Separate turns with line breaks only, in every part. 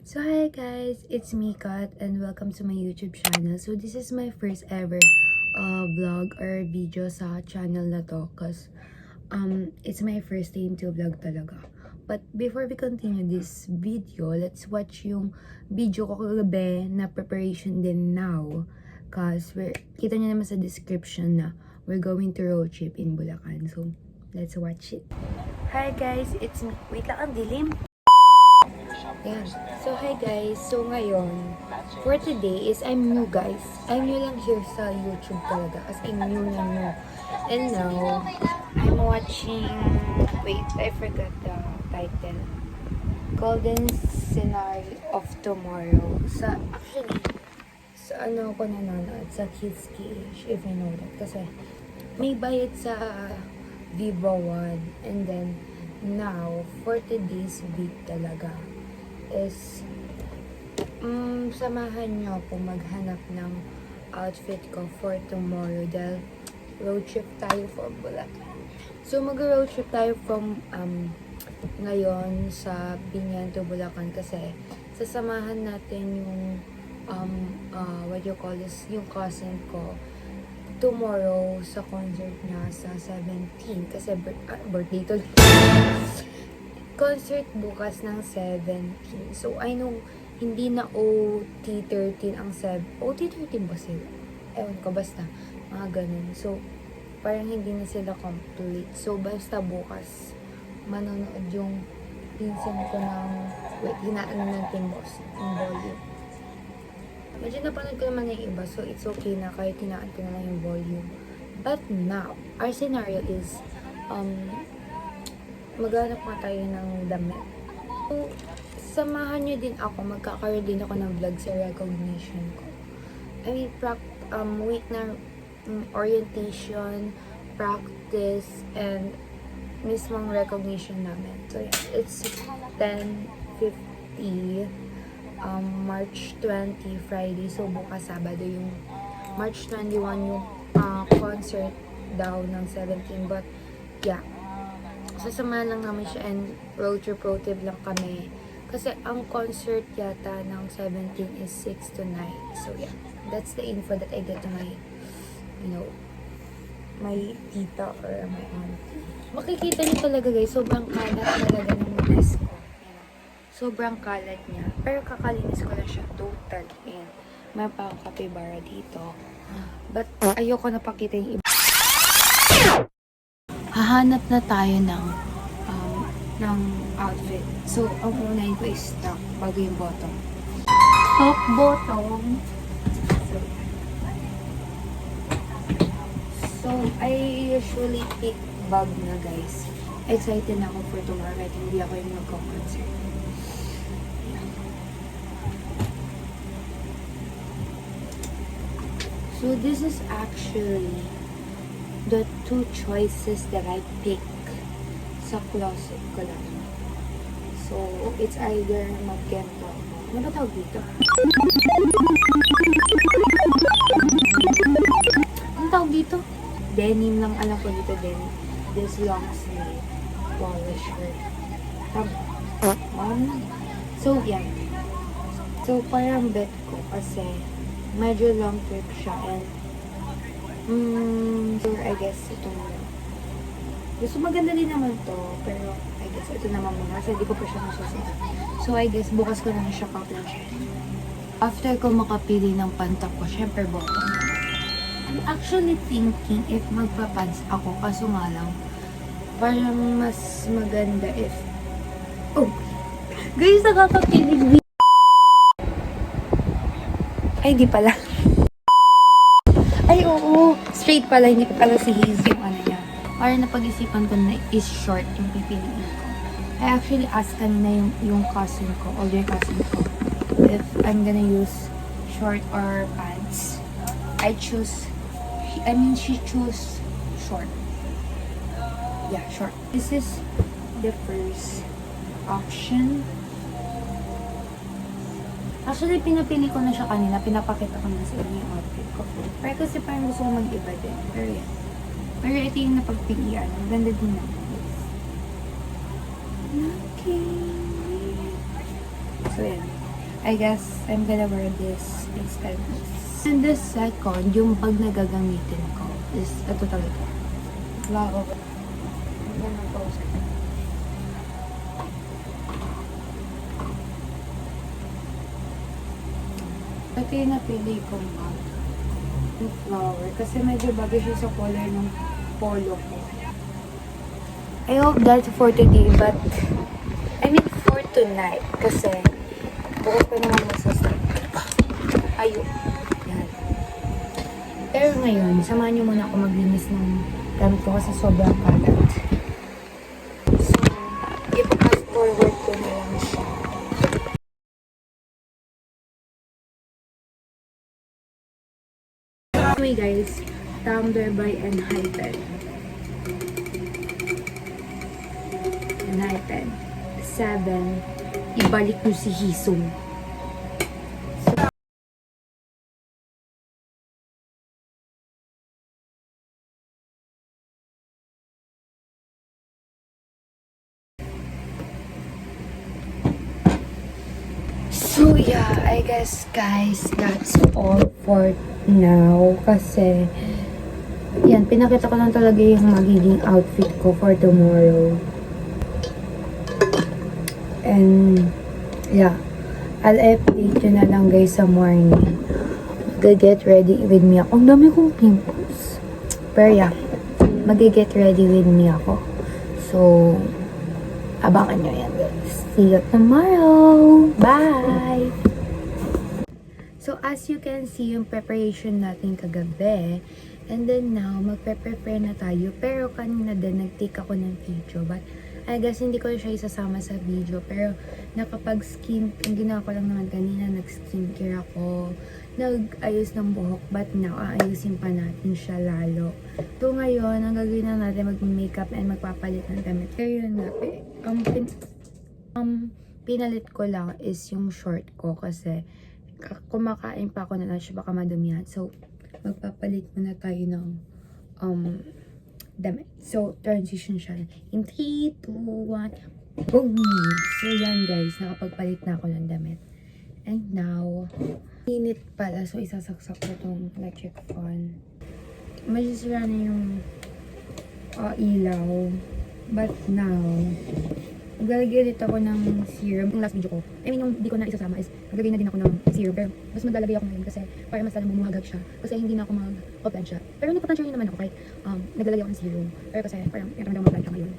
So hi guys, it's me Kat and welcome to my YouTube channel. So this is my first ever vlog or video sa channel na to cause it's my first time to vlog talaga. But before we continue this video, let's watch yung video ko kagabi na preparation din now. Cause kita nyo naman sa description na we're going to road trip in Bulacan. So let's watch it. Hi guys, it's me. Wait lang, ang dilim. Yan. So, hi guys. So, ngayon, for today is I'm new guys. I'm new lang here sa YouTube talaga. As in, new na new. And now, I'm watching, wait, I forgot the title. Golden Scenario of Tomorrow. Actually, sa ano ako nanonood? Sa Kids KH, if you know that. Kasi, may bayad sa Vivo One. And then, now, for today's week talaga, is samahan nyo ako maghanap ng outfit ko for tomorrow dahil road trip tayo from Bulacan. So mag-road trip tayo from ngayon sa Binyan to Bulacan kasi sasamahan natin yung what you call this, yung cousin ko tomorrow sa concert niya sa 17 kasi birthday to concert bukas ng 17. So, I know, hindi na OT13 ang OT13 ba sila? Ewan ko, basta. Mga ganun. So, parang hindi na sila complete. So, basta bukas, manonood yung pinsan ko ng, hinaan natin boss, yung volume. Medyo napanood ko naman yung iba, so it's okay na kahit hinaan ko na lang yung volume. But now, our scenario is, maghanap nga tayo ng damit. So, samahan nyo din ako. Magkakaroon din ako ng vlog sa recognition ko. I mean, week na orientation, practice, and mismong recognition namin. So, yeah, it's 10:50, March 20, Friday. So, bukas Sabado yung March 21 yung concert daw ng 17. But, yeah, sasamahan lang namin siya and road trip lang kami. Kasi ang concert yata ng 17 is 6 to 9. So yeah, that's the info that I get to my, my tita or my aunt. Makikita niyo talaga guys, sobrang kalat talaga ng dress ko. Sobrang kalat niya. Pero kakalinis ko lang siya total. Ayan. May pa akong kapibara dito. But ayoko na pakita yung iba. Hahanap na tayo ng outfit. So, ang unahin ko is top bago yung bottom. Top, bottom. So, I usually pick bag na guys. Excited na ako for tomorrow kahit hindi ako yung magko-concert. So, this is actually the two choices that I pick sa closet ko lang. So, it's either magkento. Ano ba tawag dito? Ano tawag dito? Denim lang alam ko dito, denim. This long sleeve polo shirt. So, yan. So, parang bet ko kasi medyo long trip siya and so I guess itong gusto maganda din naman to pero I guess ito naman muna kasi hindi ko pa siya masusunod. So I guess bukas ko na siya paplansya. After ko makapili ng pantap ko, syempre bottom. I'm actually thinking if magpapants ako kaso nga lang parang mas maganda if guys, nakakakilig. Ay di pala. Ay, oo. Straight pala. Hindi pala si Haze yung ano niya. Para napag-isipan ko na is short yung pipiliin ko. I actually asked kanina yung cousin ko, older cousin ko, if I'm gonna use short or pants. She chose short. Yeah, short. This is the first option. Actually, pinapili ko na siya kanina. Pinapakita ko na sa inyo yung outfit ko. Pero kasi parang gusto ko mag-iba din. Pero yan. Pero ito yung napagpilian. Ang ganda din naman. Okay. So yan. I guess I'm gonna wear this instead. And the second, yung bag na gagamitin ko is ito talaga. Wow. I'm gonna post it. Ito yung napili kong bag. Yung flower. Kasi medyo bagay siya sa color ng polo ko. I hope that's for today, but I mean for tonight. Kasi bukas pa naman masasarap. Ayun. Yan. Pero ngayon, samahan niyo muna ako maglinis ng gamit ko kasi sobrang kalat. So, i-fast forward ko na lang siya. Anyway guys, Tumblr by Enhypen. Enhypen. 7. Ibalik mo si Hisong. So yeah, I guess guys, that's all for now. Kasi, yan, pinakita ko lang talaga yung magiging outfit ko for tomorrow. And, yeah, I'll update you na lang guys sa morning. Mag-get ready with me ako. Ang dami kong pimples. Pero yeah, mag-get ready with me ako. So, abangan nyo yan guys. See you tomorrow. Bye! So, as you can see, yung preparation natin kagabi. And then now, magpe-prepare na tayo. Pero kanina din, nag-take ako ng video. But, I guess, hindi ko siya isasama sa video. Pero, ang ginawa ko lang naman kanina, nag-skincare ako. Nag-ayos ng buhok. But now, aayusin pa natin siya lalo. So, ngayon, ang gagawin na natin, mag-makeup and magpapalit ng damit. Pero yun nga, pinalit ko lang is yung short ko kasi kumakain pa ako na lunch, baka madumihan. So, magpapalit muna tayo ng damit. So, transition siya. In 3, 2, 1, boom! So, yan guys, nakapagpalit na ako ng damit. And now, init pala. So, isasaksak ko itong electric fan. Masisira na yung ilaw. But now, maglalagay ulit ako ng serum. Yung last video ko, I mean yung di ko na isasama is maglagay na din ako ng serum. Pero mas maglalagay ako ngayon kasi para mas lalong bumuhagag siya. Kasi hindi na ako mag-plansya. Pero nagpa-plansya rin naman ako kahit naglalagay ako ng serum. Pero kasi parang meron daw mag-plansya ngayon.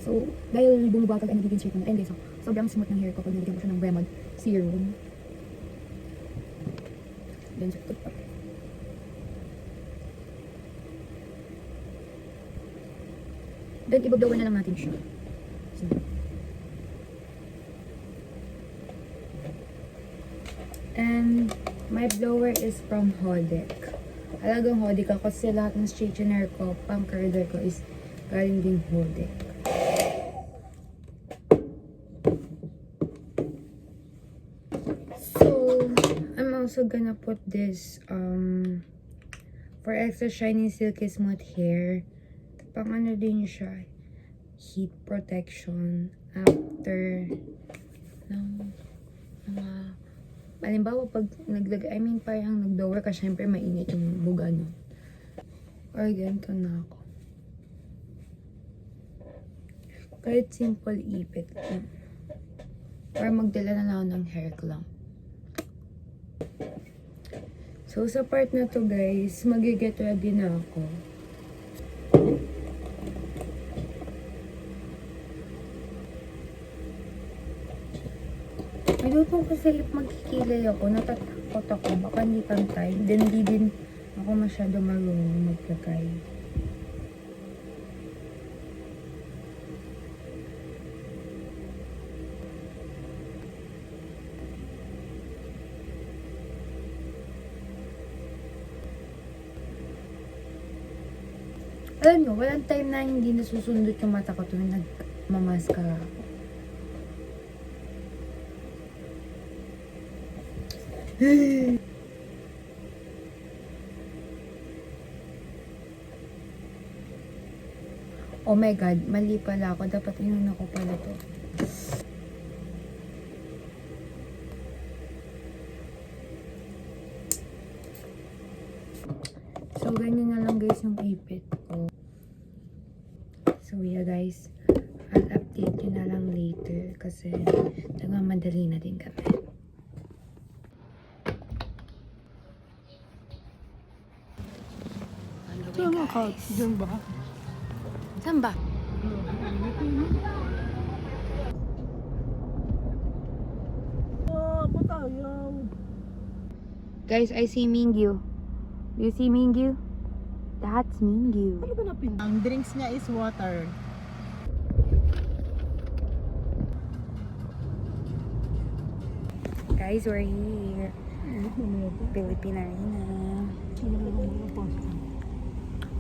So dahil bumubuhagag ay nagiging straight na. And so sobrang smooth ng hair ko pag nilagyan ko siya ng Bremod serum. Then sa pa. Then ibablowan na lang natin siya. So, and my blower is from Hodek. Alagang Hodek ako kasi lahat ng straightener ko, pang curler ko is galing din Hodek. So, I'm also gonna put this for extra shiny silky smooth hair. Pang ano din siya, heat protection after ng mga halimbawa pag parang nag-blower ka, syempre mainit yung buga, no? Or ganito na ako. Kahit simple ipit lang. Or magdala na ako ng hair clamp. So, sa part na to guys, mag-get ready na ako. I don't know kasi if magkikilay ako, natatakot ako, baka hindi pantay. Then hindi din ako masyado marunong maglagay. Alam nyo, walang time na hindi nasusundot yung mata ko tuwing nagmamaskara ako. Oh my god, mali pala ako. Dapat inuna ko pala to. ganyan na lang guys yung ipit ko. So yeah guys, I'll update you na lang later kasi nagmamadali na din kami.
Saan ka? Diyan ba?
Saan ba?
Patayaw.
Guys, I see Mingyu. Do you see Mingyu? That's Mingyu.
Ano ba napin? Ang drinks niya is water.
Guys, we're here. Philippine Arena.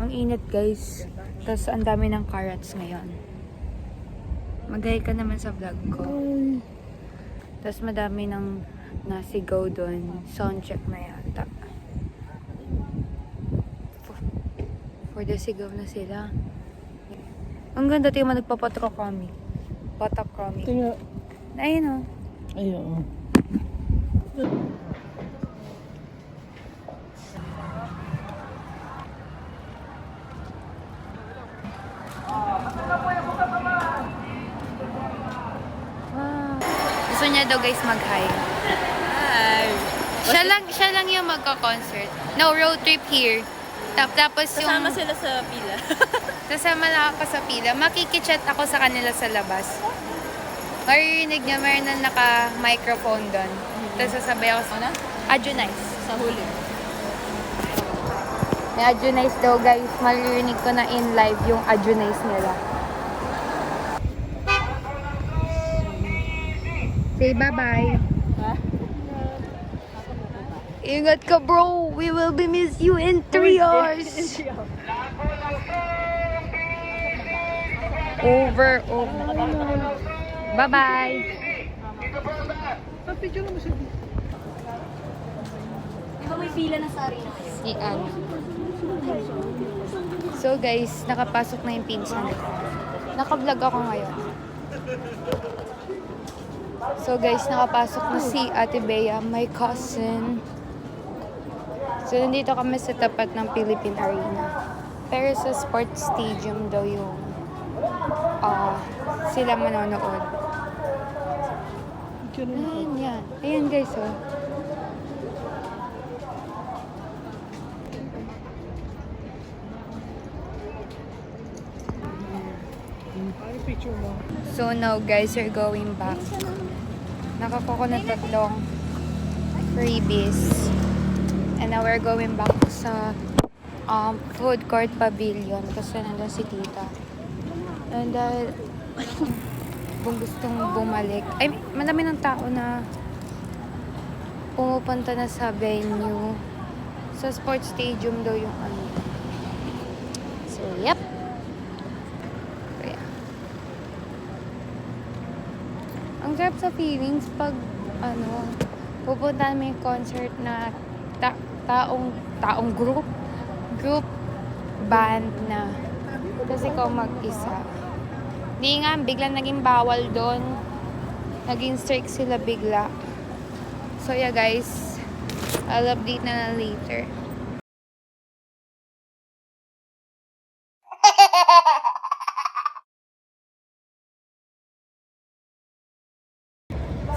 Ang init guys. Tapos ang dami ng carrots ngayon. Mag-hi ka naman sa vlog ko. Tapos madami ng nasigaw doon. Soundcheck na yata. For the sigaw na sila. Ang ganda tayo nagpapatrok kami. Patak kami.
Tingnan.
Ayun o.
Ayun.
Gusto niya daw guys mag-hi.
Hi!
Siya lang yung magka-concert. No, road trip here. Tapos yung...
Kasama sila sa pila.
Kasama lang ako sa pila. Makikichat ako sa kanila sa labas. Maririnig niya, meron na naka-microphone doon. Tapos sasabay ako sa...
Ano?
Adjunice.
Sa huli.
May Adjunice daw guys. Maririnig ko na in live yung Adjunice nila. Say bye-bye.
Ha?
Ingat ka bro. We will be miss you in 3 hours. Over. Bye-bye.
Picture mo siya.
Di ba may pila na sa arena?
Iyan. So guys, nakapasok na yung pinsan. Naka-vlog ako ngayon. So guys, nakapasok na si Ate Bea, my cousin. So nandito kami sa tapat ng Philippine Arena. Pero sa sports stadium daw yung sila manonood. Ayan yan. Ayan guys oh.
Ay, picture mo.
So now guys, we're going back. Nakakuha ko na 3 freebies. And now we're going back sa food court pavilion kasi nandun si tita. And dahil kung gustong bumalik, ay madami ng tao na pumupunta na sa venue. Sa sports stadium daw yung ano. So yep. Ang sarap sa feelings pag pupunta may concert na taong group band na kasi ikaw mag-isa. Di nga, biglang naging bawal doon. Naging strict sila bigla. So yeah guys, I'll update na later.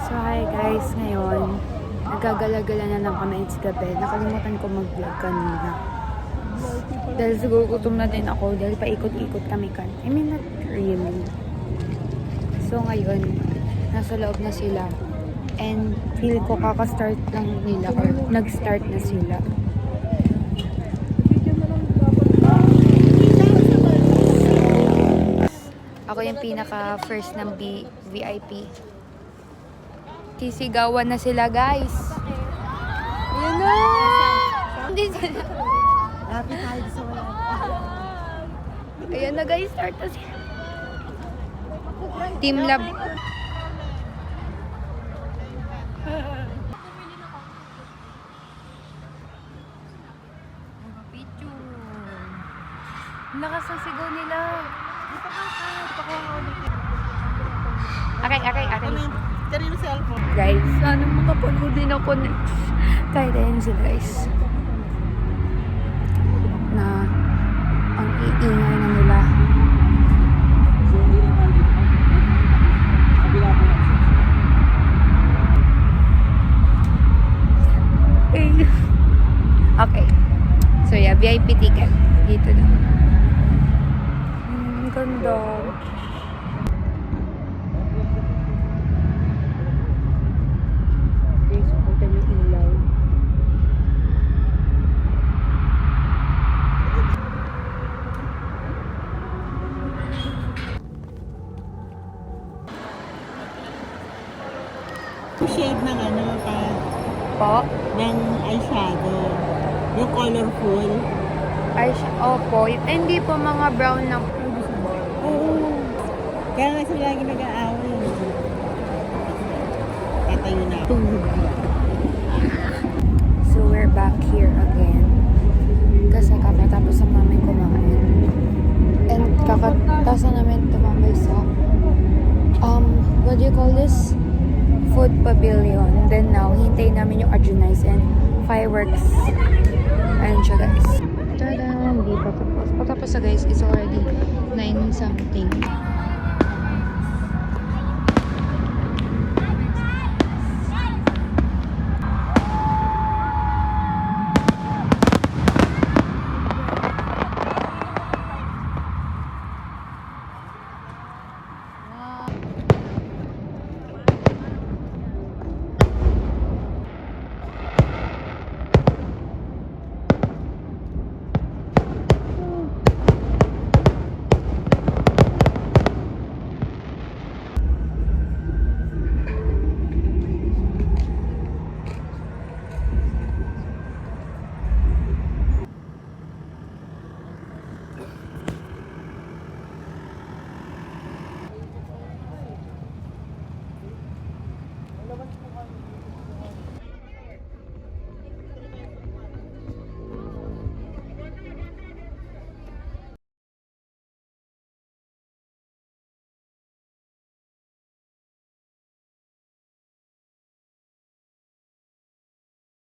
So hi guys, ngayon nagagala-gala na lang kami, it's gabi. Nakalimutan ko mag-vlog kanina. Dahil siguro gutom na din ako dahil paikot-ikot kami kan. I mean, not really. So ngayon, nasa loob na sila. And feel ko kaka-start lang nila or nag-start na sila. Ako yung pinaka-first ng VIP. Sisigawan na sila, guys. Ayan na! Hindi sila.
Happy tayo sa wala.
Ayan na, guys. Start na sila. Team Lab. Picture. Ang lakas ng sigaw nila. Okay.
Kanino cellphone?
Guys, sana makapanood din ako next. Kahit ayan sila guys. iingay na nila. Okay. So yeah, VIP ticket. Dito na. Ganda. Okay, supportan yung ilaw.
Shade ng ano ka,
Po?
ng eyeshadow. Yung colorful.
Ay, opo. Hindi po, mga brown lang.
Oo. Kaya nga sila lagi nag-aaway. Tatayo na ako.
So we're back here again. Kasi kakatapos ang namin kumain. And kakatapos na namin tumambay sa what do you call this? Food pavilion. Then now, hintay namin yung Arjunize and fireworks. Ayun siya guys. Tada! Hindi pa tapos. Patapos na guys, it's already 9 something.